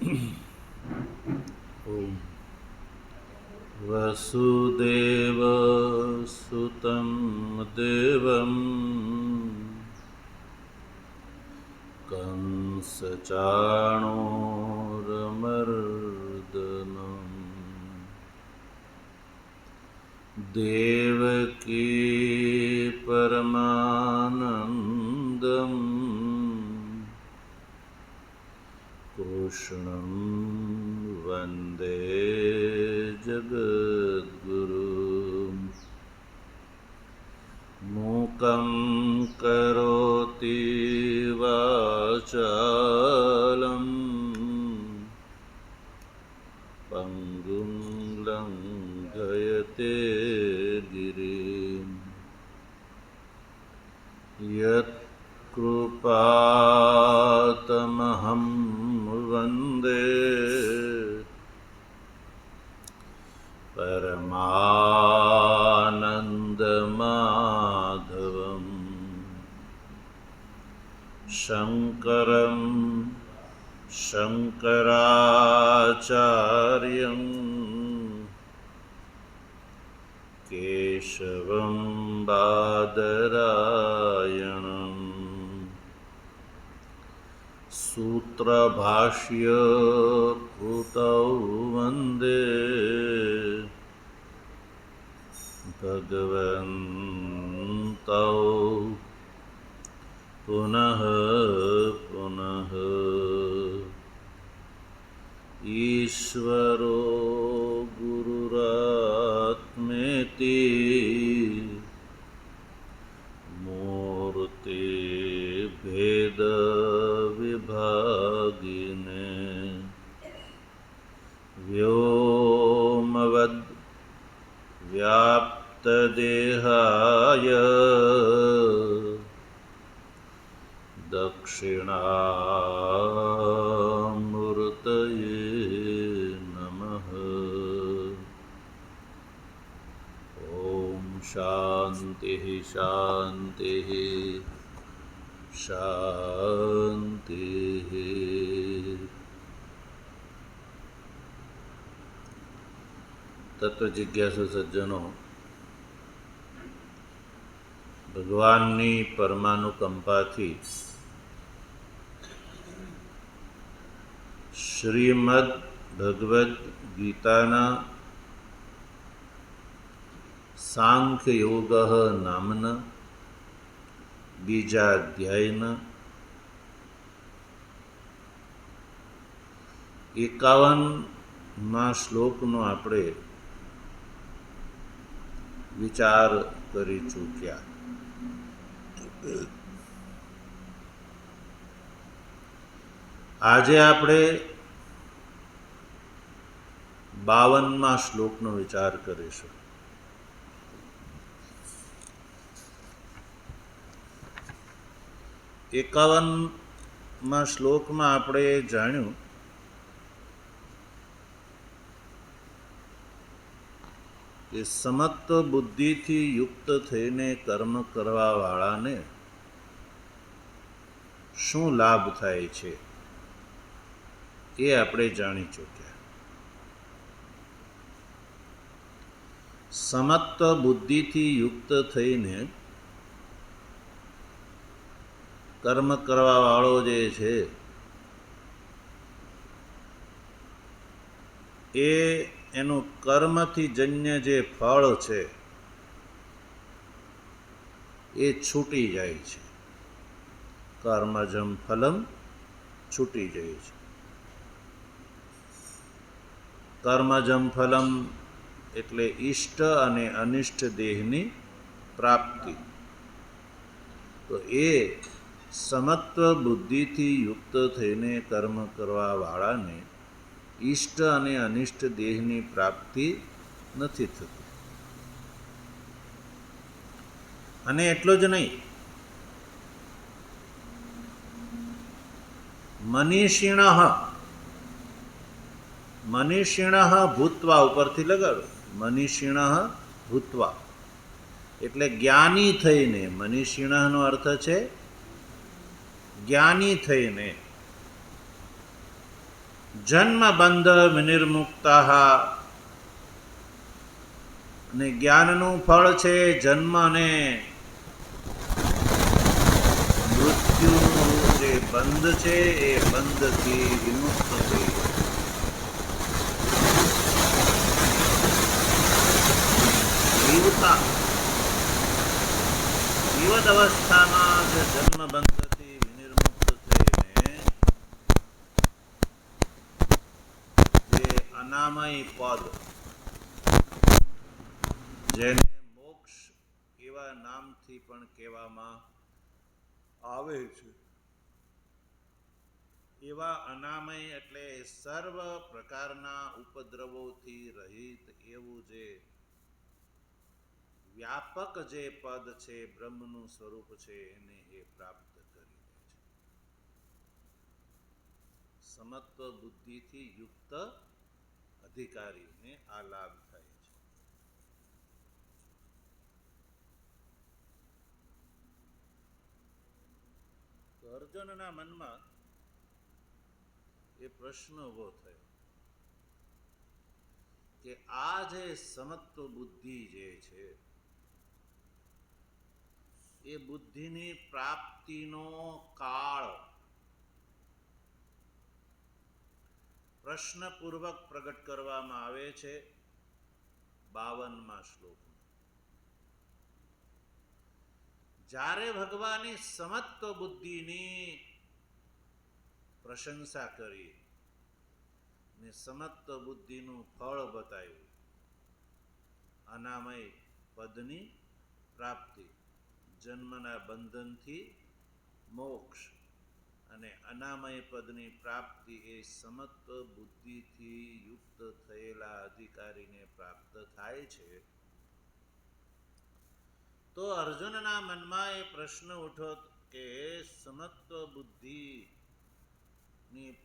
ઓમ વસુદેવ સુતં દેવં કંસચાણૂરમર્દનમ દેવકી પરમાનંદમ કૃષ્ણં વંદે જગદ્ગુરું મૂકં કરોતિ વાચાલં પંગું લંઘયતે ગિરિં યત્કૃપાતમહં વંદે પરમાનંદમાધવં શંકરં શંકરાચાર્યં કેશવં બાદરાયણં સૂત્રભાષ્ય કૃતૌ વંદે ભગવन्तૌ પુનઃ પુનઃ ઈશ્વરો ગુરુરાત્મેતિ મૂર્તિ ભેદ વિભાગિને વ્યોમવદ વ્યાપ્તદેહાય દક્ષિણામૂર્તયે નમઃ. ઓમ શાંતિ શાંતિ શાંતિ. તત્વજિજ્ઞાસુ સજ્જનો, ભગવાનની પરમાનુકંપાથી શ્રીમદ ભગવદ્ ગીતાના સાંખ્ય યોગ નામના બીજા અધ્યાયના 51મા શ્લોકનો આપણે વિચાર કરી ચૂક્યા. આજે આપણે 52મા શ્લોકનો વિચાર કરીશું. એકાવનમાં શ્લોકમાં આપણે જાણ્યું કે સમત્વ બુદ્ધિથી યુક્ત થઈને કર્મ કરવા વાળાને શું લાભ થાય છે એ આપણે જાણી ચૂક્યા. સમત્વ બુદ્ધિથી યુક્ત થઈને કર્મ કરવા વાળો જે છે એ એનું કર્મથી જન્ય જે ફળ છે એ છૂટી જાય છે. કર્મજમ ફલમ છૂટી જાય છે. કર્મજમ ફલમ એટલે ઇષ્ટ અને અનિષ્ટ દેહની પ્રાપ્તિ. તો એ સમત્વ બુદ્ધિથી યુક્ત થઈને કર્મ કરવા વાળાને ઇષ્ટ અને અનિષ્ટ દેહની પ્રાપ્તિ નથી થતી. અને એટલો જ નહીં, મનીષિણ ભૂત્વા ઉપરથી લગાડો. મનીષિણ ભૂત્વા એટલે જ્ઞાની થઈને. મનીષિણનો અર્થ છે જ્ઞાની થઈને. જન્મ બંધ વિનિર્મુક્તા, અને જ્ઞાનનું ફળ છે જન્મ અને મૃત્યુનું જે બંધ છે એ બંધથી વિમુક્ત થઈ જીવતા જીવત અવસ્થામાં જે જન્મ બંધથી વિનિર્મુક્ત થઈને જે અનામય પદ, જેને મોક્ષ એવા નામથી પણ કહેવામાં આવે છે, એવા અનામય એટલે સર્વ પ્રકારના ઉપદ્રવોથી રહિત એવું જે વ્યાપક જે પદ છે, બ્રહ્મનું સ્વરૂપ છે, એને એ પ્રાપ્ત કરી લે છે. સમત્વ બુદ્ધિથી યુક્ત અધિકારીને આ લાભ થાય છે. તો અર્જુનના મનમાં એ પ્રશ્ન ઉભો થયો કે આ જે સમત્વ બુદ્ધિ જે છે, એ બુદ્ધિની પ્રાપ્તિનો કાળ પ્રશ્નપૂર્વક પ્રગટ કરવામાં આવે છે 52મા શ્લોકમાં. જ્યારે ભગવાને સમત્વ બુદ્ધિની પ્રશંસા કરી ને સમત્વ બુદ્ધિનું ફળ બતાવ્યું, અનામય પદની પ્રાપ્તિ, જન્મના બંધનથી મોક્ષ અને અનામય પદની પ્રાપ્તિ એ સમત્વ બુદ્ધિથી યુક્ત થયેલા અધિકારીને પ્રાપ્ત થાય છે. તો અર્જુનના મનમાં એ પ્રશ્ન ઉઠ્યો કે સમત્વ બુદ્ધિની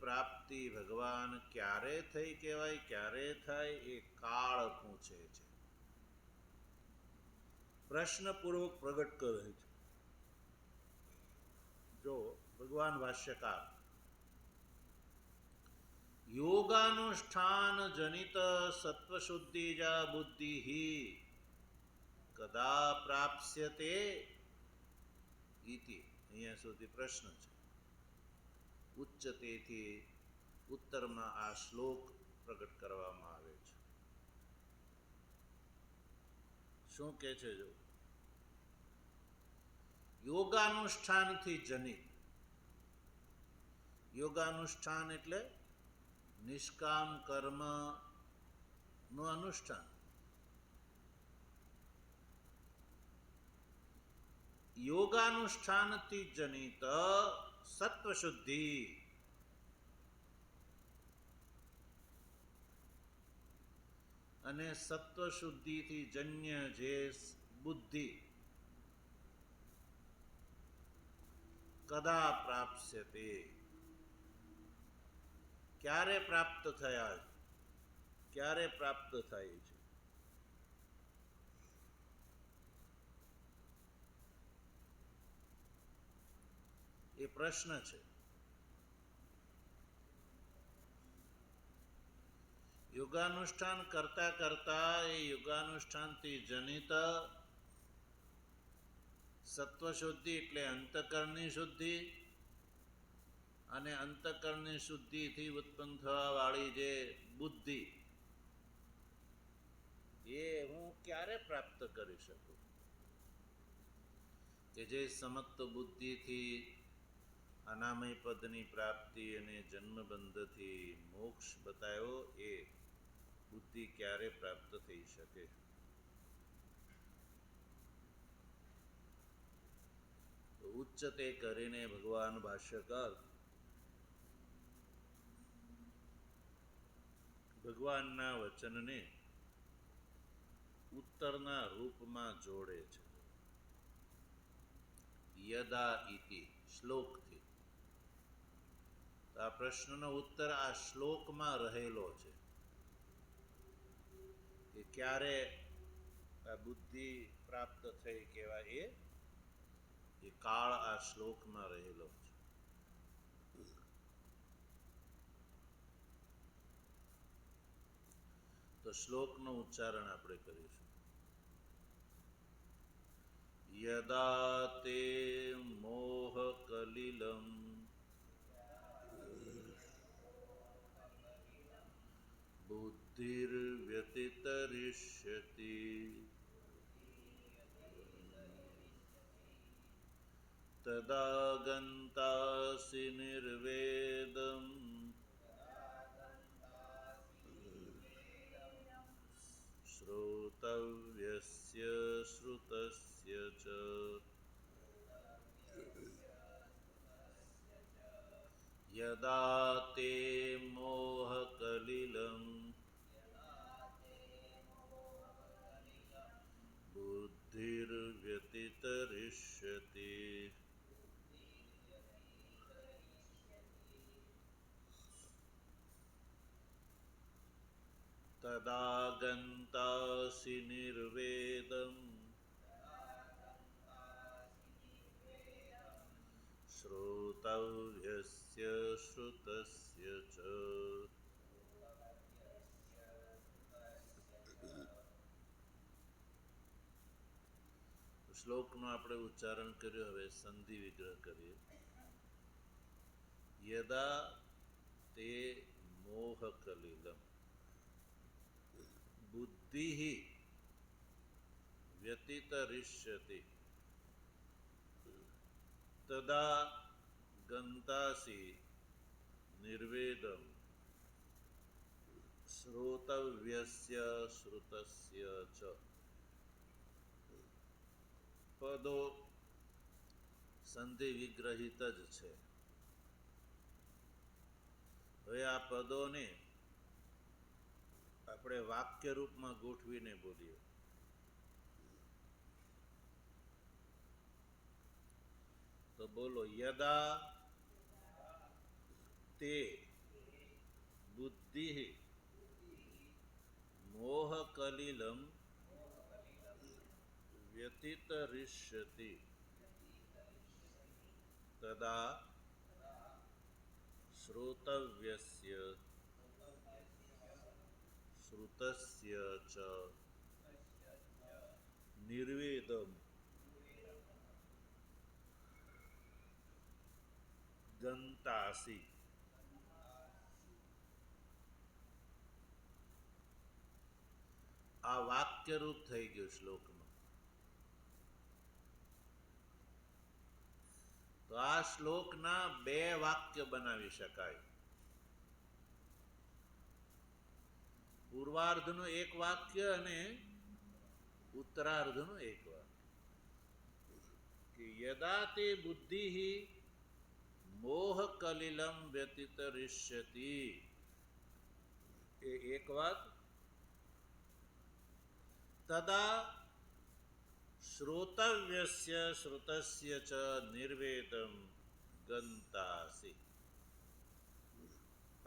પ્રાપ્તિ ભગવાન ક્યારે થઈ કહેવાય, ક્યારે થાય, એ કાળ પૂછે છે, પ્રશ્નપૂર્વક પ્રગટ કરે છે. જો ભગવાન ભાષ્યકાર યોગાનુષ્ઠાન જનિત સત્વશુદ્ધિજા બુદ્ધિ કદા પ્રાપ્સ્યતે ઇતિ, અહીંયા સુધી પ્રશ્ન છે. ઉચ્ચતેથી ઉત્તરમાં આ શ્લોક પ્રગટ કરવામાં આવે છે. શું કે છે? જો યોગાનુષ્ઠાનથી જનિત, યોગાનુષ્ઠાન એટલે નિષ્કામ કર્મ નું અનુષ્ઠાન. યોગાનુષ્ઠાનથી જનિત સત્વશુદ્ધિ, અને સત્વશુદ્ધિથી જન્ય જે બુદ્ધિ કદા પ્રાપ્સ્યતે, ક્યારે પ્રાપ્ત થયા, ક્યારે પ્રાપ્ત થાય છે? એ પ્રશ્ન છે. યોગાનુષ્ઠાન કરતા કરતા એ યોગાનુષ્ઠાનથી જનિત સત્વશુદ્ધિ એટલે અંતઃકરણની શુદ્ધિ, અને અંતઃકરણની શુદ્ધિથી ઉત્પન્ન થવા વાળી જે બુદ્ધિ, એ હું ક્યારે પ્રાપ્ત કરી શકું? કે જે સમત્વ બુદ્ધિથી અનામય પદની પ્રાપ્તિ અને જન્મબંધથી મોક્ષ બતાવ્યો, એ બુદ્ધિ ક્યારે પ્રાપ્ત થઈ શકે? તો ઉચ્ચતે કરીને ભગવાન ભાષ્યકાર ભગવાનના વચનને ઉત્તરના રૂપમાં જોડે છે. યદા ઇતિ શ્લોકથી. તો આ પ્રશ્નનો ઉત્તર આ શ્લોકમાં રહેલો છે કે ક્યારે આ બુદ્ધિ પ્રાપ્ત થઈ કહેવાય, એ કાળ આ શ્લોકમાં રહેલો છે. તો શ્લોકનું ઉચ્ચારણ આપણે કરીશું. યદા તે મોહ કલિલમ બુદ્ધિર્વ્યતિતરિષ્યતિ તદા ગંતાસિ નિર્વેદમ શ્રોતવ્યસ્ય શ્રુતસ્ય ચ યદા તે મોહ કલિલમ બુદ્ધિર્વ્યતિતરિષ્યતિ તદા ગંતાસિ નિર્વેદમ શ્રોતવ્યસ્ય શ્રુતસ્ય ચ. શ્લોકનું આપણે ઉચ્ચારણ કર્યું. હવે સંધિ વિગ્રહ કરીએ. યદા તે મોહ કલિલમ બુદ્ધિ વ્યતિતરિષ્યતિ તદા ગંતાસી નિર્વેદમ શ્રોતવ્યસ્ય શ્રુતસ્ય ચ. પદો સંધિ વિગ્રહિત જ છે. હવે આ પદોને આપણે વાક્ય રૂપમાં ગોઠવીને બોલીએ. તો બોલો. યદા તે બુદ્ધિ મોહ કલિલમ વ્યતિતરિષ્યતિ તદા શ્રોતવ્યસ્ય શ્રુતસ્ય ચ નિર્વેદમ ગંતાસી. આ વાક્યરૂપ થઈ ગયું શ્લોકનું. તો આ શ્લોકના 2 વાક્ય બનાવી શકાય. પૂર્વાર્ધનું 1 વાક્ય અને ઉત્તરાર્ધનું 1 વાક્ય. કે યદા તે બુદ્ધિ મોહ કલિલમ વ્યતિતરિષ્યતિ એ 1 વાત. તદા શ્રોતવ્યસ્ય શ્રુતસ્ય ચ નિર્વેદમ ગંતાસી.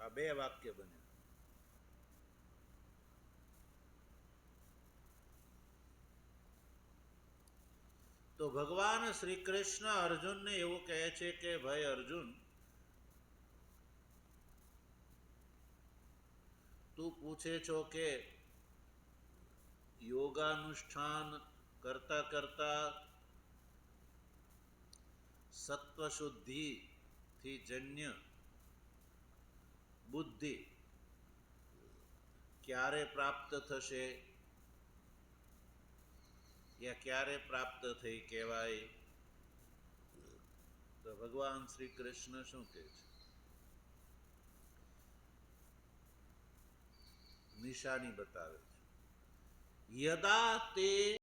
આ 2 વાક્ય બન્યા. તો ભગવાન શ્રી કૃષ્ણ અર્જુનને એવું કહે છે કે ભાઈ અર્જુન, તું પૂછે છો કે યોગાનુષ્ઠાન કરતા કરતા સત્વશુદ્ધિ થી જન્ય બુદ્ધિ ક્યારે પ્રાપ્ત થશે યા ક્યારે પ્રાપ્ત થઈ કહેવાય? તો ભગવાન શ્રી કૃષ્ણ શું કહે છે? નિશાની બતાવે છે. યદા તે